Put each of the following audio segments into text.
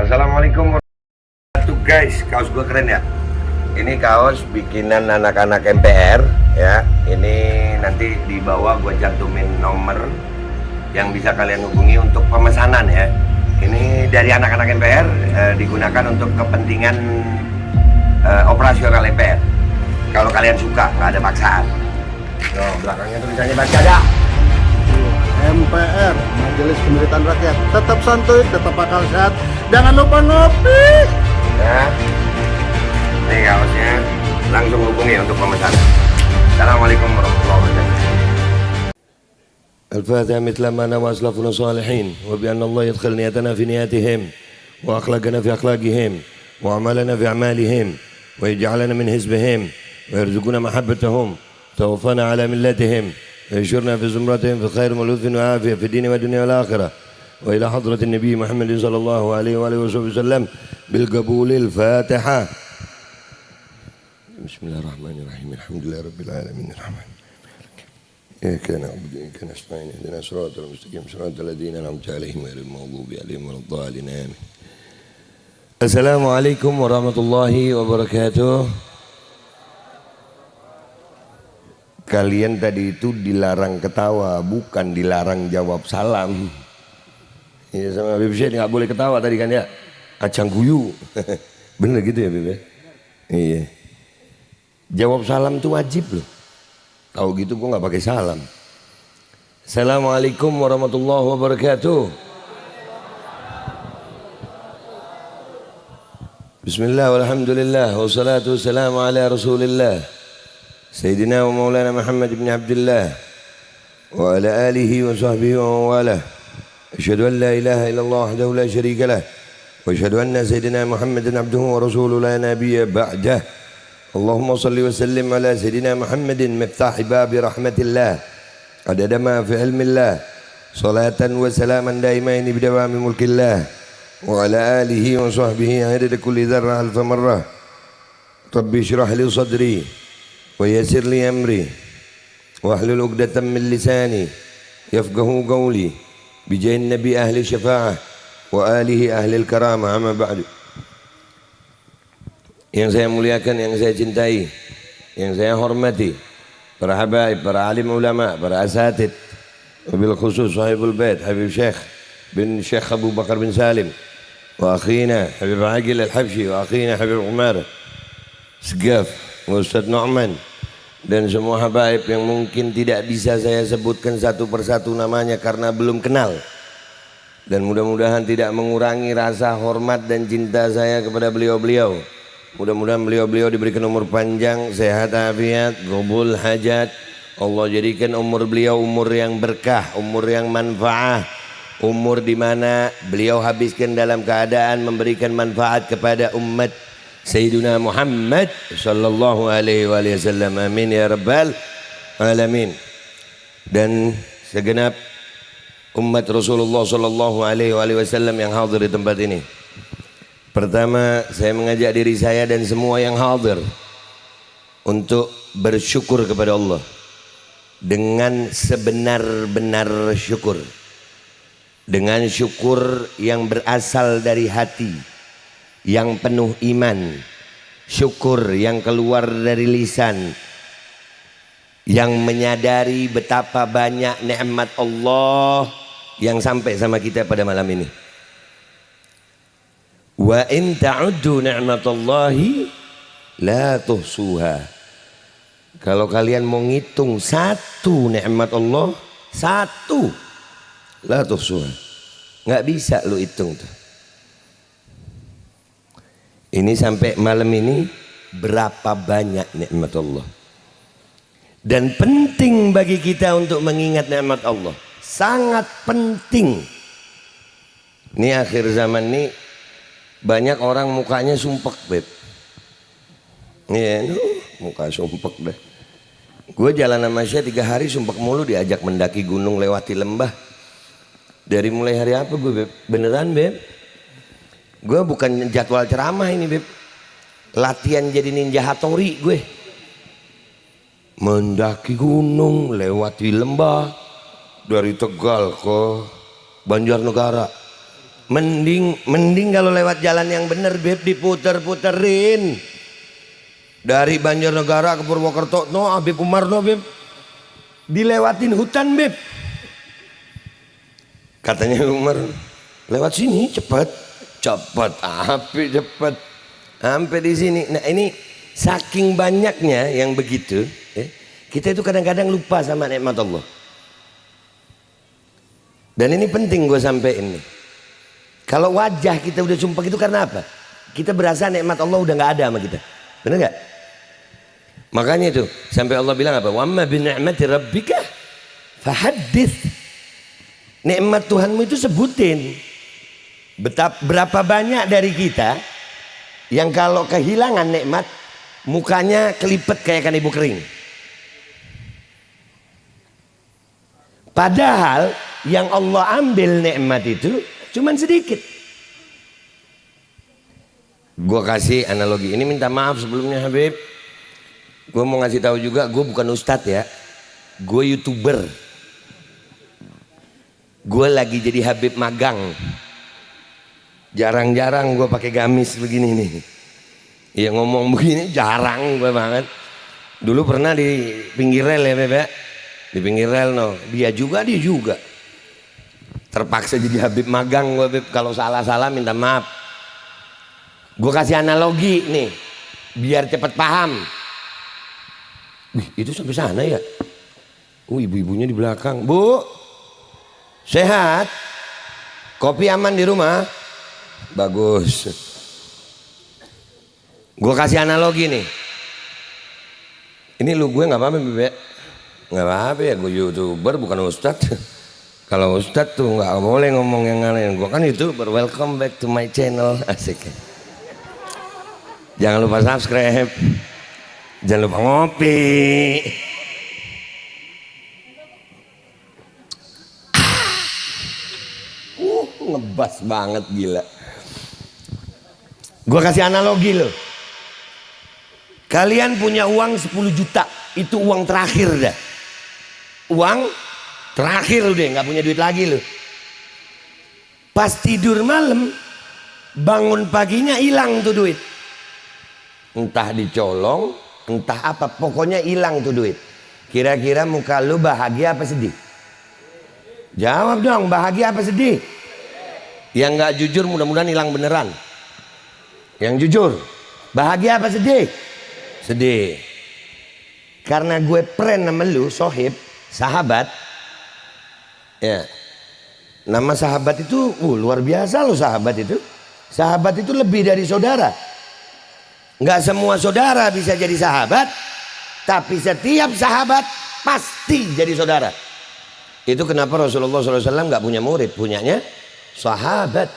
Assalamualaikum warahmatullahi wabarakatuh guys. Kaos gua keren ya. Ini kaos bikinan anak-anak MPR ya. Ini nanti di bawah gua cantumin nomor yang bisa kalian hubungi untuk pemesanan ya. Ini dari anak-anak MPR, digunakan untuk kepentingan operasional MPR. Kalau kalian suka, nggak ada paksaan. Tuh, belakangnya tulisannya baca ada. MPR, Majelis Pemerintahan Rakyat, tetap santuy, tetap akal sehat, jangan lupa ngopi. Ya, ini kaosnya, langsung hubungi untuk pemesanan. Assalamualaikum warahmatullahi wabarakatuh. الفاتحة مثل ما نوى أسلافنا الصالحين وبأن الله يدخل نيتنا في نياتهم وأخلاقنا في أخلاقهم وأعمالنا في أعمالهم ويجعلنا من حزبهم ويرزقنا محبتهم توفنا على ملتهم ويشرنا في زمرتهم في خير ولطف وعافية في الدين والدنيا والآخرة وإلى حضرة النبي محمد صلى الله عليه وآله وسلم بالقبول. الفاتحة. بسم الله الرحمن الرحيم الحمد لله رب العالمين الرحمن إياك نعبد وإياك نستعين اهدنا الصراط المستقيم صراط الذين أنعمت عليهم غير المغضوب عليهم ولا الضالين آمين. Assalamualaikum warahmatullahi wabarakatuh. Kalian tadi itu dilarang ketawa, bukan dilarang jawab salam. Ya sama Habib Syed nggak boleh ketawa tadi kan ya, acang guyu. Bener gitu ya Habib? Iya. Jawab salam itu wajib loh. Tahu gitu gua nggak pakai salam. Assalamualaikum warahmatullahi wabarakatuh. Bismillah walhamdulillah wassalatu wassalamu ala rasulillah Sayyidina wa maulana Muhammad ibn Abdullah wa ala alihi wa sahbihi wa mawalah. Asyhadu an la ilaha illallah wahdahu la syarika lah wa asyhadu anna Sayyidina Muhammadan abduhu wa rasuluhu la nabiyya ba'dah. Allahumma salli wa sallim ala Sayyidina Muhammadin miftahi babi rahmatillah adada ma fi ilmillah salatan wa salaman daimaini bidawami mulkillah wa ala alihi wa sahbihi adada kulli dharra alfa marrah. Rabbi syrah li sadri wa yassir li amri wa ahlul uqdatan min lisani yafqahu qawli bijahin nabi ahli syafa'ah wa alihi ahli karamah. Amma ba'du. Yang saya muliakan, yang saya cintai, yang saya hormati, para habaib, para alim ulama, para asatid, wabil khusus sahibul bait Habib Syekh bin Syekh Abu Bakar bin Salim wa akhina Habib Aqil Al-Habsyi wa akhina Habib Umar Segaf wa Ustaz Nu'man dan semua habaib yang mungkin tidak bisa saya sebutkan satu persatu namanya karena belum kenal, dan mudah-mudahan tidak mengurangi rasa hormat dan cinta saya kepada beliau-beliau. Mudah-mudahan beliau-beliau diberikan umur panjang, sehat afiat, qabul hajat. Allah jadikan umur beliau umur yang berkah, umur yang manfaat, umur di mana beliau habiskan dalam keadaan memberikan manfaat kepada umat Sayyidina Muhammad sallallahu alaihi wasallam. Amin ya rabbal alamin. Dan segenap umat Rasulullah sallallahu alaihi wasallam yang hadir di tempat ini. Pertama, saya mengajak diri saya dan semua yang hadir untuk bersyukur kepada Allah dengan sebenar-benar syukur, dengan syukur yang berasal dari hati, yang penuh iman, syukur yang keluar dari lisan, yang menyadari betapa banyak nikmat Allah yang sampai sama kita pada malam ini. Wa in ta'uddu ni'matallahi la tuhsuha. Kalau kalian mau ngitung satu nikmat Allah, satu, la tuhsuha, nggak bisa lu hitung tuh. Ini sampai malam ini berapa banyak nikmat Allah. Dan penting bagi kita untuk mengingat nikmat Allah, sangat penting. Ini akhir zaman nih banyak orang mukanya sumpek, Beb. Iya, muka sumpek deh. Gue jalan sama Syekh 3 hari sumpek mulu, diajak mendaki gunung lewati lembah. Dari mulai hari apa gue, Beb? Beneran, Beb? Gue bukan jadwal ceramah ini, Beb. Latihan jadi ninja Hattori gue. Mendaki gunung, lewati lembah. Dari Tegal ke Banjarnegara. Mending kalau lewat jalan yang bener Beb, diputer-puterin. Dari Banjarnegara ke Purwokerto, no Habib Umar no Beb. Dilewatin hutan Beb. Katanya Umar, lewat sini cepet. Api cepet. Sampai di sini. Nah ini saking banyaknya yang begitu, kita itu kadang-kadang lupa sama nikmat Allah. Dan ini penting gue sampein nih. Kalau wajah kita udah sumpah itu karena apa? Kita berasa nikmat Allah udah nggak ada sama kita. Bener nggak? Makanya itu sampai Allah bilang apa? Wa amma bi ni'mati rabbika fahaddits. Nikmat Tuhanmu itu sebutin. Berapa banyak dari kita yang kalau kehilangan nikmat mukanya kelipet kayak ikan ibu kering. Padahal yang Allah ambil nikmat itu cuman sedikit. Gue kasih analogi ini, minta maaf sebelumnya Habib. Gue mau ngasih tahu juga, gue bukan ustadz ya, gue YouTuber. Gue lagi jadi Habib magang. Jarang-jarang gue pakai gamis begini nih. Ya ngomong begini jarang gue banget. Dulu pernah di pinggir rel ya Beb ya. Di pinggir rel no, dia juga. Terpaksa jadi Habib magang gue Beb. Kalau salah-salah minta maaf. Gue kasih analogi nih, biar cepat paham. Wih, itu sampai sana ya. Ibu-ibunya di belakang. Bu, sehat? Kopi aman di rumah? Bagus. Gue kasih analogi nih. Ini lu gue nggak apa-apa Beb. Nggak apa-apa ya, gue YouTuber bukan ustadz. Kalau ustadz tuh nggak boleh ngomong yang lain. Gue kan YouTuber. Welcome back to my channel. Asik. Jangan lupa subscribe. Jangan lupa ngopi. Ngebas banget gila. Gue kasih analogi loh. Kalian punya uang 10 juta. Itu uang terakhir dah. Uang terakhir udah, nggak punya duit lagi loh. Pas tidur malam, bangun paginya hilang tuh duit. Entah dicolong, entah apa, pokoknya hilang tuh duit. Kira-kira muka lu bahagia apa sedih? Jawab dong, bahagia apa sedih? Yang nggak jujur mudah-mudahan hilang beneran. Yang jujur, bahagia apa sedih? Sedih. Karena gue pren sama lu, sohib, sahabat. Ya, nama sahabat itu luar biasa loh sahabat itu. Sahabat itu lebih dari saudara. Nggak semua saudara bisa jadi sahabat, tapi setiap sahabat pasti jadi saudara. Itu kenapa Rasulullah SAW nggak punya murid, punyanya sahabat.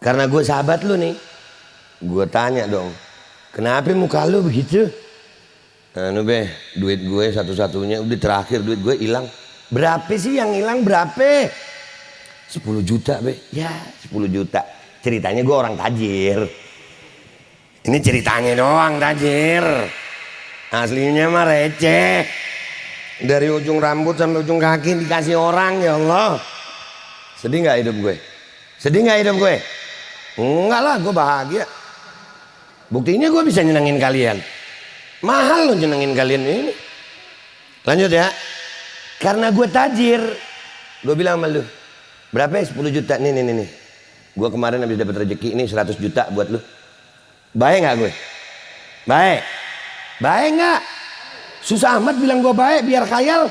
Karena gue sahabat lu nih, gue tanya dong, kenapa muka lu begitu? Anu be, duit gue satu-satunya udah terakhir, duit gue hilang. Berapa sih yang hilang, berapa? 10 juta be. Ya 10 juta. Ceritanya gue orang tajir. Ini ceritanya doang tajir. Aslinya mah receh. Dari ujung rambut sampai ujung kaki dikasih orang, ya Allah. Sedih gak hidup gue? Sedih gak hidup gue? Enggak lah, gue bahagia. Buktinya gue bisa nyenengin kalian. Mahal loh nyenengin kalian ini. Lanjut ya. Karena gue tajir, gue bilang sama lu, berapa ya 10 juta nih. Gue kemarin habis dapat rezeki ini 100 juta buat lu. Baik gak gue? Baik. Baik gak? Susah amat bilang gue baik biar khayal.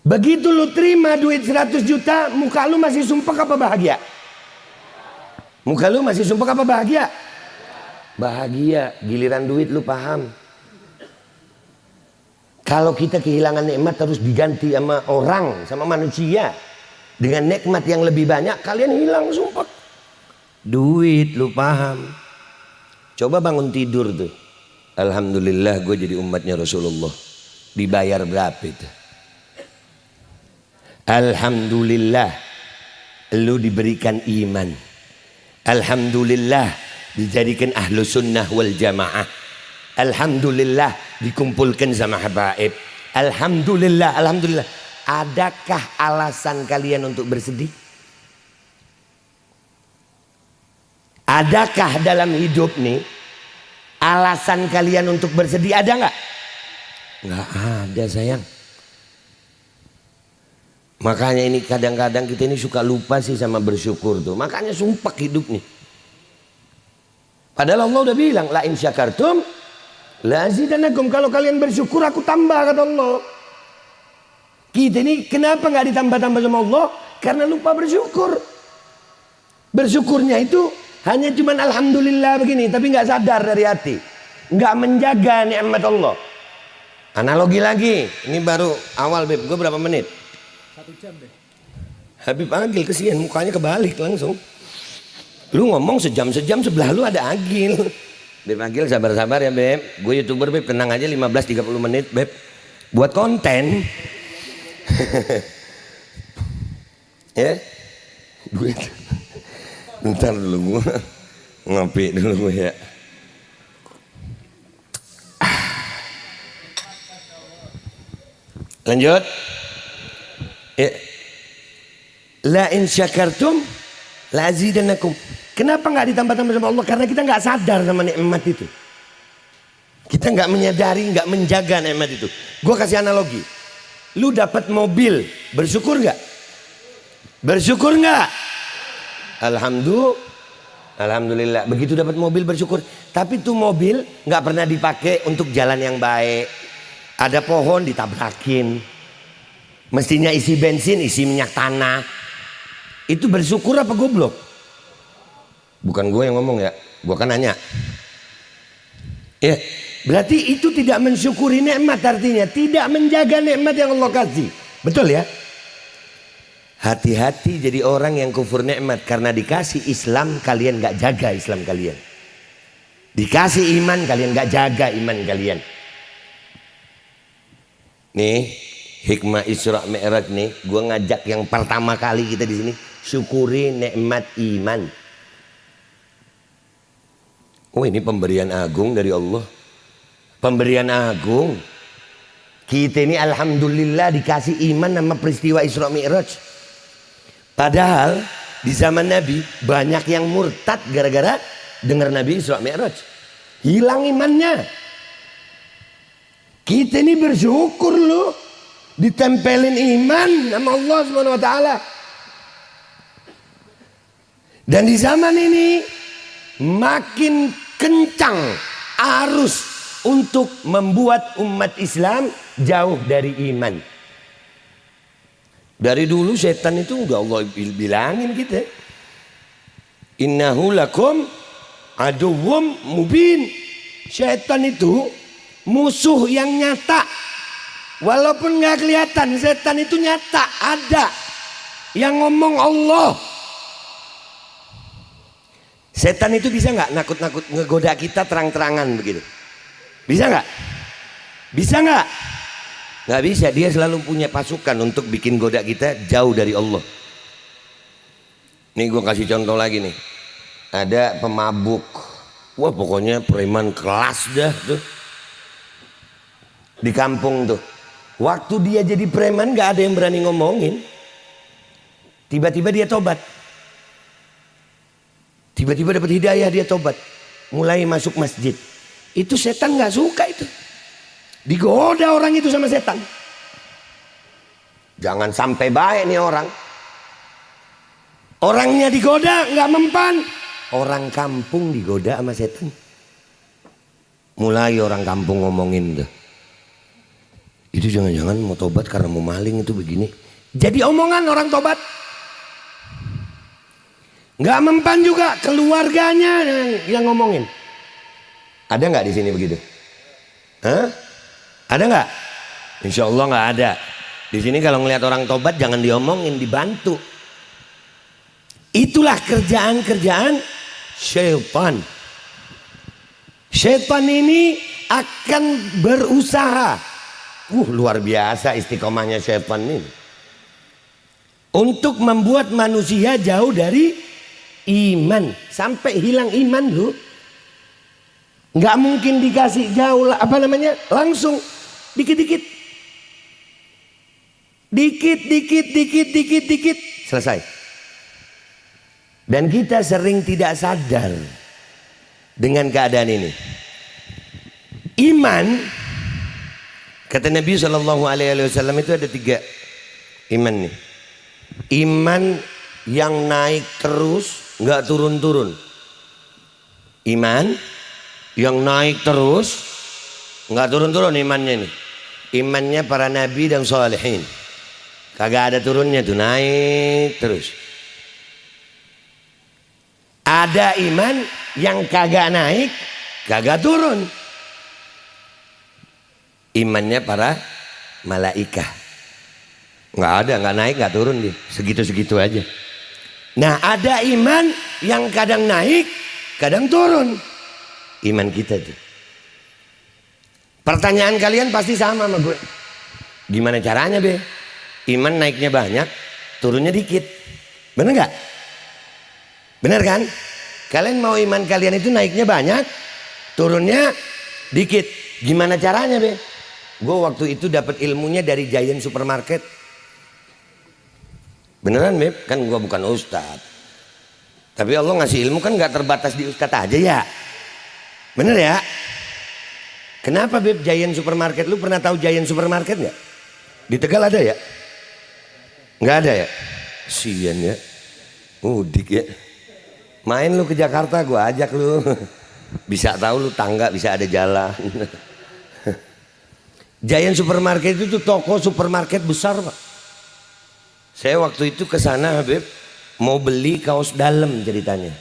Begitu lu terima duit 100 juta, muka lu masih sumpah apa bahagia? Muka lu masih sumpah apa bahagia? Bahagia. Giliran duit lu paham. Kalau kita kehilangan nikmat terus diganti sama orang, sama manusia dengan nikmat yang lebih banyak, kalian hilang sumpah. Duit lu paham. Coba bangun tidur tuh, alhamdulillah gue jadi umatnya Rasulullah. Dibayar berapa itu? Alhamdulillah lu diberikan iman. Alhamdulillah dijadikan ahlu sunnah wal jamaah. Alhamdulillah dikumpulkan sama habaib. Alhamdulillah, alhamdulillah. adakah alasan kalian untuk bersedih? Adakah dalam hidup nih alasan kalian untuk bersedih, ada nggak? Nggak ada sayang. Makanya ini kadang-kadang kita ini suka lupa sih sama bersyukur tuh. Makanya sumpah hidup nih. Padahal Allah udah bilang, la in syakartum la azidanakum. Kalau kalian bersyukur aku tambah, kata Allah. Kita ini kenapa nggak ditambah-tambah sama Allah? Karena lupa bersyukur. Bersyukurnya itu hanya cuman alhamdulillah begini, tapi nggak sadar dari hati, nggak menjaga nikmat Allah. Analogi lagi, ini baru awal Beb, gue berapa menit? 1 jam deh. Habib Agil kesian, mukanya kebalik langsung. Lu ngomong sejam-sejam, sebelah lu ada Agil. Beb Agil sabar-sabar ya Beb, gue YouTuber Beb, tenang aja 15-30 menit Beb, buat konten. Ya, duit. Ntar dulu gue ngopi dulu gue ya. Lanjut. Ya. La in syakartum la azidanakum. Kenapa nggak ditambah-tambah sama Allah? Karena kita nggak sadar sama nikmat itu. Kita nggak menyadari, nggak menjaga nikmat itu. Gue kasih analogi. Lu dapat mobil, bersyukur nggak? Bersyukur nggak? Alhamdulillah. Begitu dapat mobil bersyukur. Tapi tuh mobil nggak pernah dipakai untuk jalan yang baik. Ada pohon ditabrakin. Mestinya isi bensin, isi minyak tanah. Itu bersyukur apa goblok? Bukan gue yang ngomong ya, gue kan nanya. Ya, berarti itu tidak mensyukuri nikmat, artinya tidak menjaga nikmat yang Allah kasih. Betul ya? Hati-hati jadi orang yang kufur nikmat karena dikasih Islam kalian gak jaga Islam kalian. Dikasih iman kalian gak jaga iman kalian. Nih, hikmah Isra Mi'raj nih, gue ngajak yang pertama kali kita di sini syukuri nikmat iman. Oh, ini pemberian agung dari Allah. Pemberian agung. Kita ini alhamdulillah dikasih iman sama peristiwa Isra Mi'raj. Padahal di zaman Nabi banyak yang murtad gara-gara dengar Nabi Isra Mi'raj. Hilang imannya. Kita ini bersyukur loh, ditempelin iman sama Allah Subhanahu wa taala. Dan di zaman ini makin kencang arus untuk membuat umat Islam jauh dari iman. Dari dulu setan itu udah Allah bilangin kita. Innahu lakum aduwwum mubin. Setan itu musuh yang nyata. Walaupun nggak kelihatan, setan itu nyata, ada. Yang ngomong Allah. Setan itu bisa nggak nakut-nakut ngegoda kita terang-terangan begitu? Bisa nggak? Bisa nggak? Nggak bisa. Dia selalu punya pasukan untuk bikin goda kita jauh dari Allah. Nih gue kasih contoh lagi nih. Ada pemabuk. Wah pokoknya preman kelas dah tuh. Di kampung tuh. Waktu dia jadi preman nggak ada yang berani ngomongin. Tiba-tiba dia tobat. Tiba-tiba dapat hidayah, dia tobat. Mulai masuk masjid. Itu setan nggak suka itu. Digoda orang itu sama setan. Jangan sampai baik nih orang. Orangnya digoda nggak mempan. Orang kampung digoda sama setan. Mulai orang kampung ngomongin tuh. Itu jangan-jangan mau tobat karena mau maling itu begini. Jadi omongan orang tobat. Nggak mempan juga keluarganya yang ngomongin. Ada nggak di sini begitu? Hah? Ada nggak? Insya Allah nggak ada. Di sini kalau ngelihat orang tobat jangan diomongin, dibantu. Itulah kerjaan-kerjaan syaitan. Syaitan ini akan berusaha. Luar biasa istiqomahnya syaitan ini. Untuk membuat manusia jauh dari iman. Sampai hilang iman lu. Nggak mungkin dikasih jauh langsung. Dikit-dikit. Dikit, selesai. Dan kita sering tidak sadar dengan keadaan ini. Iman, kata Nabi SAW itu ada 3 iman nih. Iman yang naik terus, nggak turun-turun. Iman yang naik terus, nggak turun-turun imannya nih. Imannya para nabi dan sholihin. Kagak ada turunnya tuh, naik terus. Ada iman yang kagak naik, kagak turun. Imannya para malaikah. Nggak ada, nggak naik, nggak turun dia. Segitu-segitu aja. Nah, ada iman yang kadang naik, kadang turun. Iman kita tuh. Pertanyaan kalian pasti sama sama gue. Gimana caranya, Be? Iman naiknya banyak, turunnya dikit. Bener nggak? Bener kan? Kalian mau iman kalian itu naiknya banyak, turunnya dikit. Gimana caranya, Be? Gue waktu itu dapat ilmunya dari Giant Supermarket. Beneran, Be? Kan gue bukan ustadz. Tapi Allah ngasih ilmu kan nggak terbatas di ustadz aja ya. Bener ya? Kenapa, Beb, Giant Supermarket? Lu pernah tahu Giant Supermarket nggak? Di Tegal ada ya? Nggak ada ya? Sian ya. Mudik ya. Main lu ke Jakarta, gua ajak lu. Bisa tahu lu tangga, bisa ada jalan. Giant Supermarket itu tuh toko supermarket besar, Pak. Saya waktu itu ke sana, Beb, mau beli kaos dalam ceritanya.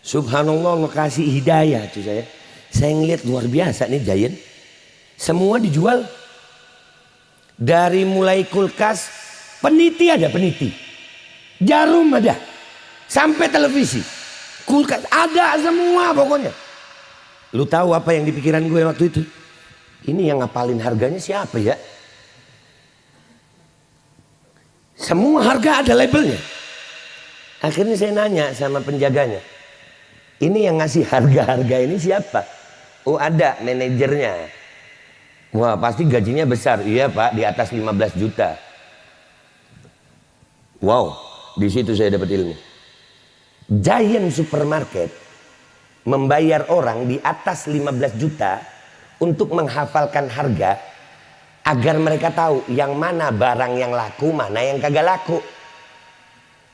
Subhanallah, lokasi hidayah tuh saya. Saya ngeliat luar biasa nih Giant. Semua dijual. Dari mulai kulkas, peniti ada peniti. Jarum ada. Sampai televisi. Kulkas ada semua pokoknya. Lu tahu apa yang di pikiran gue waktu itu? Ini yang ngapalin harganya siapa ya? Semua harga ada labelnya. Akhirnya saya nanya sama penjaganya. Ini yang ngasih harga-harga ini siapa? Oh, ada manajernya. Wah, pasti gajinya besar. Iya, Pak, di atas 15 juta. Wow, di situ saya dapat ilmu. Giant Supermarket membayar orang di atas 15 juta untuk menghafalkan harga agar mereka tahu yang mana barang yang laku, mana yang kagak laku.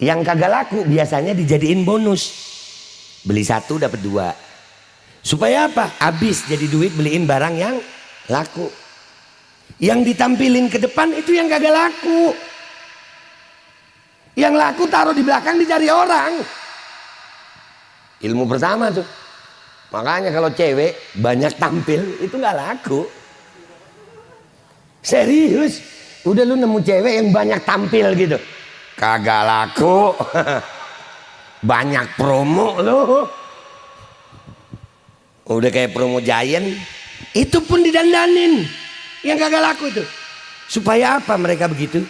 Yang kagak laku biasanya dijadiin bonus. Beli 1 dapat 2. Supaya apa? Habis jadi duit beliin barang yang laku. Yang ditampilin ke depan itu yang kagak laku. Yang laku taruh di belakang dicari orang. Ilmu pertama tuh. Makanya kalau cewek banyak tampil itu nggak laku. Serius. Udah lu nemu cewek yang banyak tampil gitu, kagak laku. Banyak promo lu. Udah kayak promo Giant. Itu pun didandanin. Yang kagak laku itu. Supaya apa mereka begitu?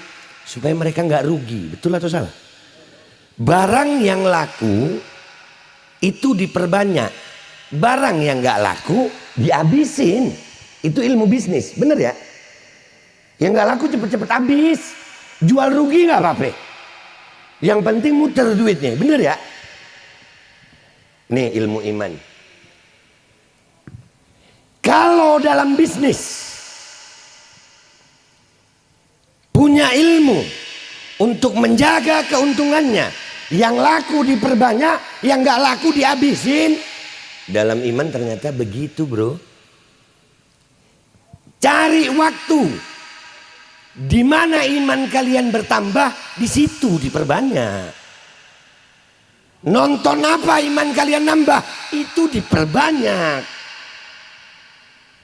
Supaya mereka nggak rugi. Betul atau salah? Barang yang laku itu diperbanyak. Barang yang nggak laku dihabisin. Itu ilmu bisnis. Bener ya? Yang nggak laku cepet-cepet habis. Jual rugi nggak apa-apa. Yang penting muter duitnya. Bener ya? Nih ilmu iman. Kalau dalam bisnis punya ilmu untuk menjaga keuntungannya, yang laku diperbanyak, yang gak laku dihabisin. Dalam iman ternyata begitu, bro. Cari waktu di mana iman kalian bertambah, di situ diperbanyak. Nonton apa iman kalian nambah, itu diperbanyak.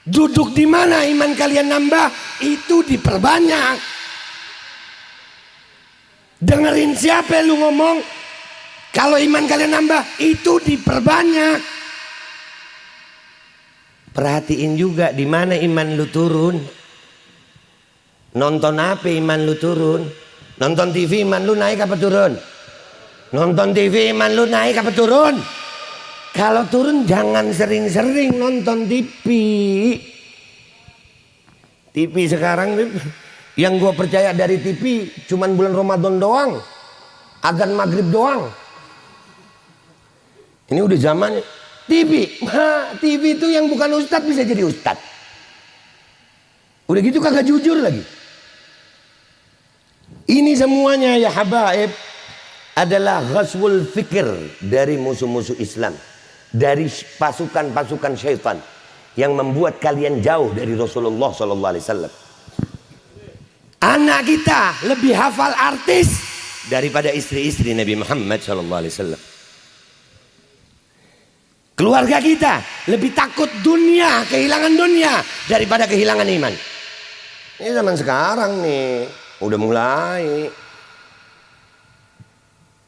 Duduk di mana iman kalian nambah, itu diperbanyak. Dengerin siapa lu ngomong, kalau iman kalian nambah, itu diperbanyak. Perhatiin juga di mana iman lu turun. Nonton apa iman lu turun? Nonton TV iman lu naik apa turun? Nonton TV iman lu naik apa turun? Kalau turun jangan sering-sering nonton TV. TV sekarang Yang gue percaya dari TV cuman bulan Ramadan doang, adzan maghrib doang. Ini udah zamannya TV. TV itu yang bukan ustadz bisa jadi ustadz. Udah gitu kagak jujur lagi. Ini semuanya ya habaib adalah ghazwul fikir dari musuh-musuh Islam, dari pasukan-pasukan syaitan yang membuat kalian jauh dari Rasulullah sallallahu alaihi wasallam. Anak kita lebih hafal artis daripada istri-istri Nabi Muhammad sallallahu alaihi wasallam. Keluarga kita lebih takut dunia, kehilangan dunia daripada kehilangan iman. Ini zaman sekarang nih, udah mulai.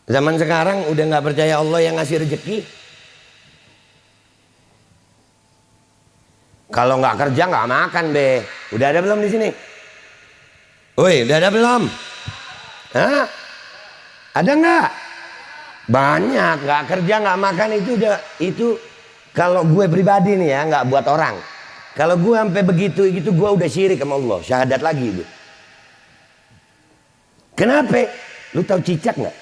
Zaman sekarang udah nggak percaya Allah yang ngasih rezeki. Kalau nggak kerja nggak makan be. Udah ada belum di sini? Woi, udah ada belum? Hah? Ada nggak? Banyak. Nggak kerja nggak makan itu kalau gue pribadi nih ya, nggak buat orang. Kalau gue sampai begitu gue udah syirik sama Allah, syahadat lagi itu. Kenapa? Lu tahu cicak nggak?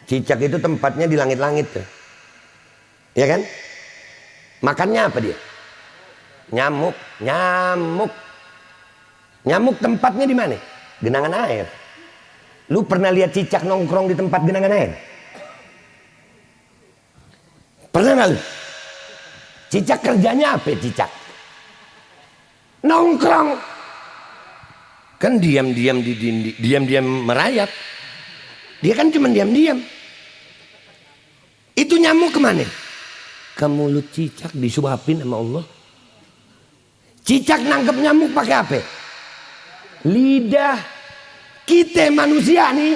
Cicak itu tempatnya di langit-langit tuh, ya kan? Makannya apa dia? Nyamuk tempatnya di mana? Genangan air. Lu pernah lihat cicak nongkrong di tempat genangan air? Pernah nggak lu? Cicak kerjanya apa cicak? Nongkrong. Kan diam-diam di dinding, diam-diam merayap. Dia kan cuma diam-diam. Itu nyamuk kemana? Ke mulut cicak disuapin sama Allah. Cicak nangkep nyamuk pakai apa? Lidah. Kita manusia nih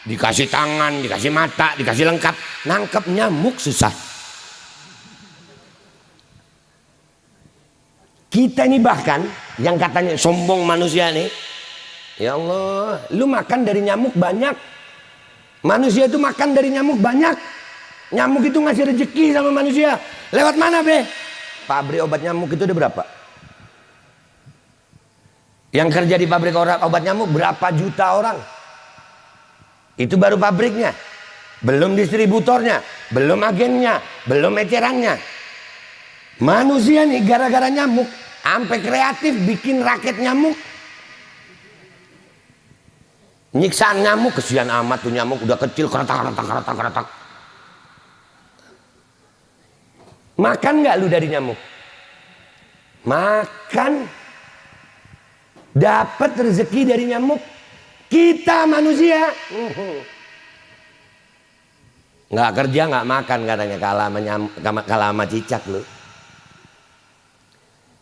dikasih tangan, dikasih mata, dikasih lengkap, nangkep nyamuk susah. Kita ini bahkan yang katanya sombong manusia nih, ya Allah, lu makan dari nyamuk banyak. Manusia itu makan dari nyamuk banyak. Nyamuk itu ngasih rezeki sama manusia. Lewat mana be? Pabrik obat nyamuk itu udah berapa? Yang kerja di pabrik obat nyamuk berapa juta orang? Itu baru pabriknya, belum distributornya, belum agennya, belum ecerannya. Manusia nih gara-gara nyamuk sampai kreatif bikin raket nyamuk. Nyiksaan nyamuk, kesian amat tuh nyamuk udah kecil keretak. Makan nggak lu dari nyamuk? Makan. Dapat rezeki dari nyamuk. Kita manusia nggak kerja nggak makan katanya, kalah sama cicak lu.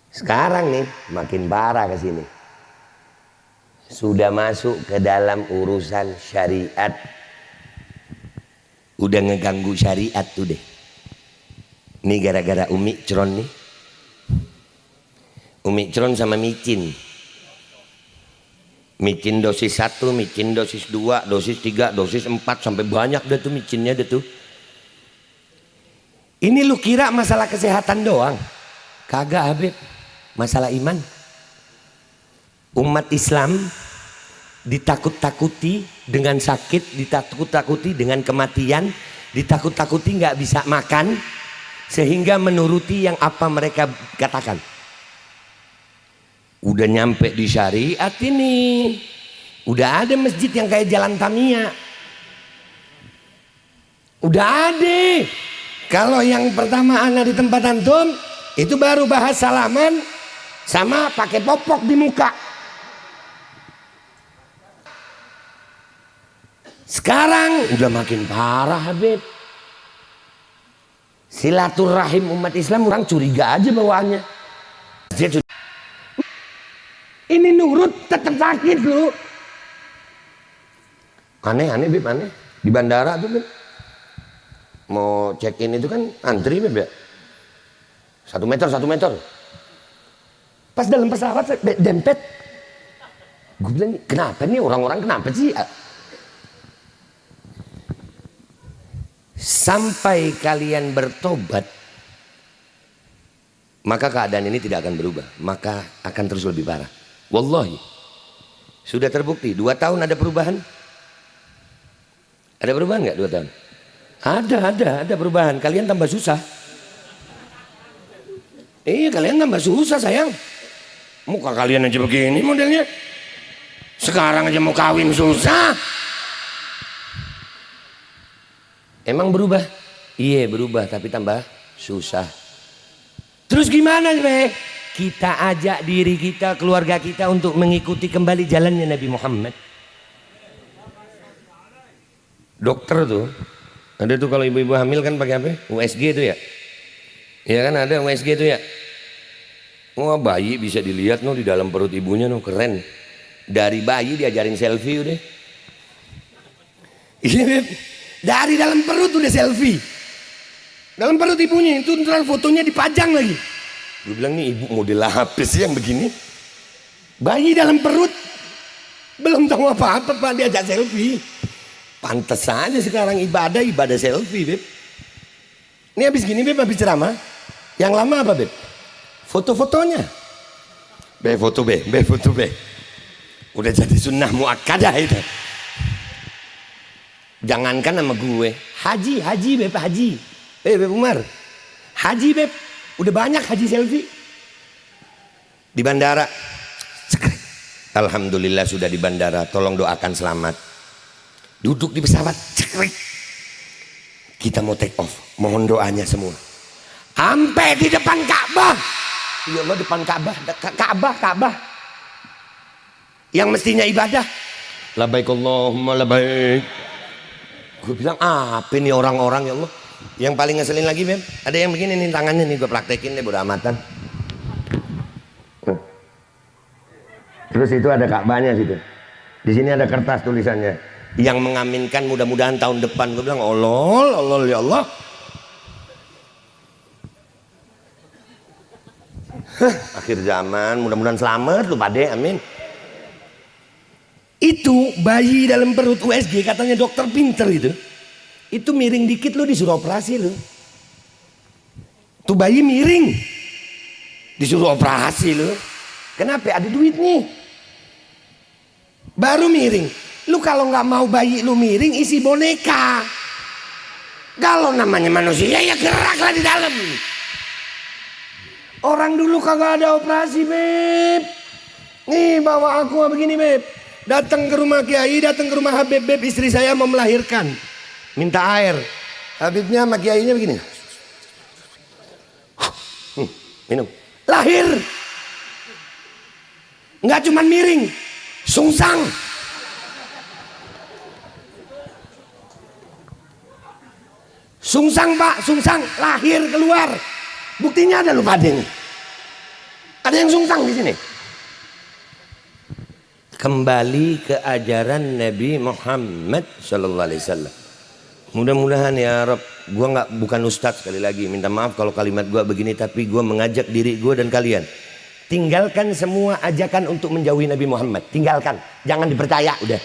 Sekarang nih makin parah ke sini. Sudah masuk ke dalam urusan syariat. Udah ngeganggu syariat tuh deh. Ini gara-gara Omicron nih. Omicron sama micin. Micin dosis 1, micin dosis 2, dosis 3, dosis 4, sampai banyak deh tuh micinnya deh tuh. Ini lu kira masalah kesehatan doang? Kagak Habib, masalah iman. Umat Islam ditakut-takuti dengan sakit, ditakut-takuti dengan kematian, ditakut-takuti nggak bisa makan, sehingga menuruti yang apa mereka katakan. Udah nyampe di syariat ini, udah ada masjid yang kayak Jalan Tamiya, udah ada. Kalau yang pertama ana di tempat antum itu baru bahas salaman sama pakai popok di muka. Sekarang udah makin parah Habib. Silaturahim umat Islam orang curiga aja bawaannya. Ini nurut tetap sakit lu. Aneh Bib, aneh. Di bandara tuh Bib, mau check in itu kan antri Bib ya. 1 meter. Pas dalam pesawat dempet. Gue bilang kenapa nih orang-orang kenapa sih? Sampai kalian bertobat, maka keadaan ini tidak akan berubah, maka akan terus lebih parah. Wallahi, sudah terbukti 2 tahun ada perubahan. Ada perubahan nggak 2 tahun? Ada perubahan. Kalian tambah susah. Iya, kalian tambah susah sayang. Muka kalian aja begini modelnya. Sekarang aja mau kawin susah. Emang berubah? Iya berubah, tapi tambah susah. Terus gimana Be? Kita ajak diri kita, keluarga kita untuk mengikuti kembali jalannya Nabi Muhammad. Dokter tuh, ada tuh kalau ibu-ibu hamil kan pakai apa? USG itu ya? Ya kan ada USG itu ya? Wah bayi bisa dilihat di dalam perut ibunya keren. Dari bayi diajarin selfie udah. Iya Beb, dari dalam perut udah selfie. Dalam perut ibunya itu ntar fotonya dipajang lagi. Gue bilang nih ibu model apa sih yang begini? Bayi dalam perut belum tahu apa-apa Pak diajak selfie. Pantes saja sekarang ibadah selfie Beb. Ini habis gini Beb, habis ceramah. Yang lama apa Beb? Foto-fotonya. Foto Be. Udah jadi sunnah muakkadah itu. Jangankan sama gue, haji Beb, haji. Beb Umar, haji Beb, udah banyak haji selfie di bandara. Alhamdulillah sudah di bandara, tolong doakan selamat. Duduk di pesawat, kita mau take off, mohon doanya semua. Sampai di depan Ka'bah, ya Allah depan Ka'bah, yang mestinya ibadah. Labbaik Allahumma labbaik. Gue bilang apa nih orang-orang ya Allah. Yang paling ngeselin lagi Beb, ada yang begini nih tangannya nih, gue praktekin deh bodo amatan. Terus itu ada Ka'bahnya situ. Di sini ada kertas tulisannya, yang mengaminkan mudah-mudahan tahun depan. Gue bilang Allah ya Allah. Akhir zaman, mudah-mudahan selamat lu pade, amin. Itu bayi dalam perut USG katanya dokter pinter itu miring dikit lu disuruh operasi lu. Tuh bayi miring disuruh operasi lu. Kenapa? Ada duit nih. Baru miring. Lu kalau nggak mau bayi lu miring, isi boneka. Kalau namanya manusia ya geraklah di dalam. Orang dulu kagak ada operasi Beb. Nih bawa aku begini Beb. Datang ke rumah Kiai, datang ke rumah Habib Beb, istri saya mau melahirkan. Minta air. Habibnya sama Kiainya begini. Minum. Lahir. Enggak cuman miring, sungsang. Sungsang Pak, sungsang, lahir keluar. Buktinya ada lu pada ini. Ada yang sungsang di sini. Kembali ke ajaran Nabi Muhammad sallallahu alaihi wasallam. Mudah-mudahan ya Rob, gua bukan ustadz, sekali lagi minta maaf kalau kalimat gua begini, tapi gua mengajak diri gua dan kalian. Tinggalkan semua ajakan untuk menjauhi Nabi Muhammad. Tinggalkan, jangan dipercaya udah.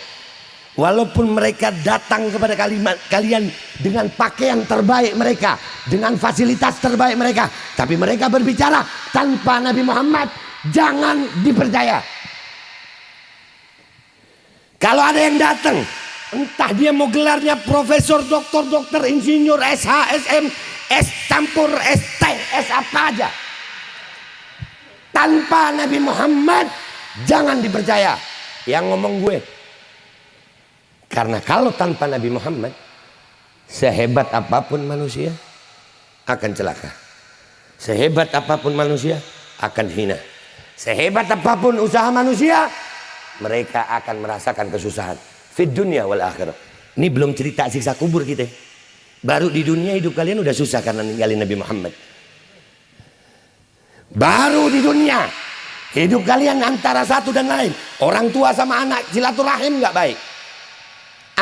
Walaupun mereka datang kepada kalian dengan pakaian terbaik mereka, dengan fasilitas terbaik mereka, tapi mereka berbicara tanpa Nabi Muhammad, jangan dipercaya. Kalau ada yang datang, entah dia mau gelarnya profesor, dokter, insinyur, SH, SM, S campur, ST, S apa aja, tanpa Nabi Muhammad jangan dipercaya. Yang ngomong gue. Karena kalau tanpa Nabi Muhammad, sehebat apapun manusia akan celaka. Sehebat apapun manusia akan hina. Sehebat apapun usaha manusia, mereka akan merasakan kesusahan fid dunya wal akhirah. Ini belum cerita siksa kubur kita. Baru di dunia hidup kalian udah susah karena ninggalin Nabi Muhammad. Baru di dunia hidup kalian antara satu dan lain, orang tua sama anak silaturahim nggak baik,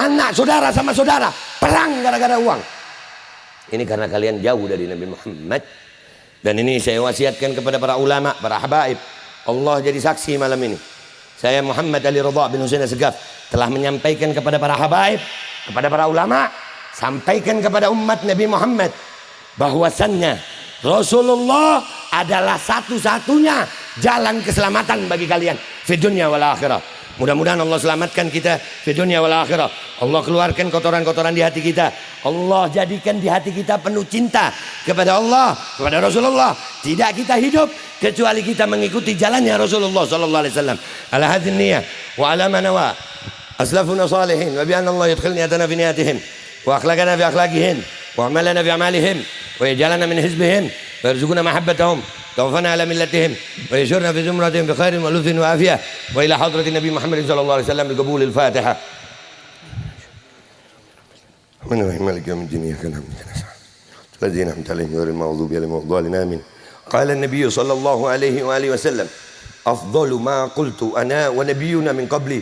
anak saudara sama saudara perang gara-gara uang. Ini karena kalian jauh dari Nabi Muhammad. Dan ini saya wasiatkan kepada para ulama, para habaib. Allah jadi saksi malam ini. Saya Muhammad Ali Ridha bin Husain Assegaf telah menyampaikan kepada para habaib, kepada para ulama, sampaikan kepada umat Nabi Muhammad bahwasannya Rasulullah adalah satu-satunya jalan keselamatan bagi kalian di dunia wal akhirah. Mudah-mudahan Allah selamatkan kita di dunia wal akhirah. Allah keluarkan kotoran-kotoran di hati kita. Allah jadikan di hati kita penuh cinta kepada Allah, kepada Rasulullah. Tidak kita hidup kecuali kita mengikuti jalannya Rasulullah sallallahu alaihi wasallam. Ala hadhihi niyyah wa ala ma nawa aslafuna salihin wa bi anna Allah yadkhilni atana fi niyatihim wa akhlaqana fi akhlaqihim wa amalana fi amalihim wa yajalana min hizbihim wa yarzuquna mahabbatahum. توفنا على ملتهم ويشرنا في زمرتهم بخير ولطف وعافية وإلى حضرة النبي محمد صلى الله عليه وسلم بقبول الفاتحة. من مالك يوم الدين إياك نعبد وإياك نستعين الذين أنعمت عليهم غير المغضوب عليهم ولا الضالين آمين. قال النبي صلى الله عليه وآله وسلم أفضل ما قلت أنا ونبينا من قبلي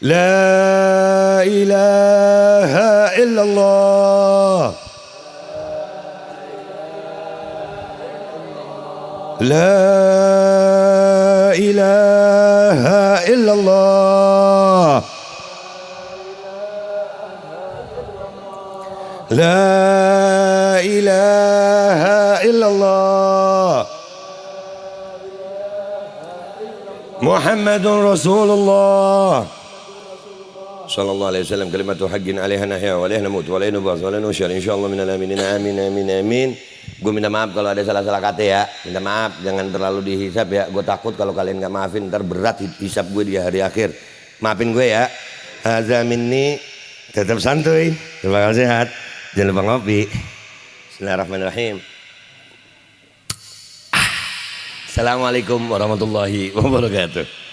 لا إله إلا الله لا إله إلا الله لا إله إلا الله محمد رسول الله صلى الله عليه وسلم. كلمة حق عليها نحيا وعليها نموت وعليها نبعث وعليها نحشر إن شاء الله من الآمنين آمين آمين آمين. Gue minta maaf kalau ada salah-salah kata ya, minta maaf, jangan terlalu dihisap ya. Gue takut kalau kalian gak maafin ntar berat hisap gue di hari akhir. Maafin gue ya. Hadza minni, tetap santuy, terima kasih sehat, jangan lupa ngopi. Bismillahirrahmanirrahim. Assalamualaikum warahmatullahi wabarakatuh.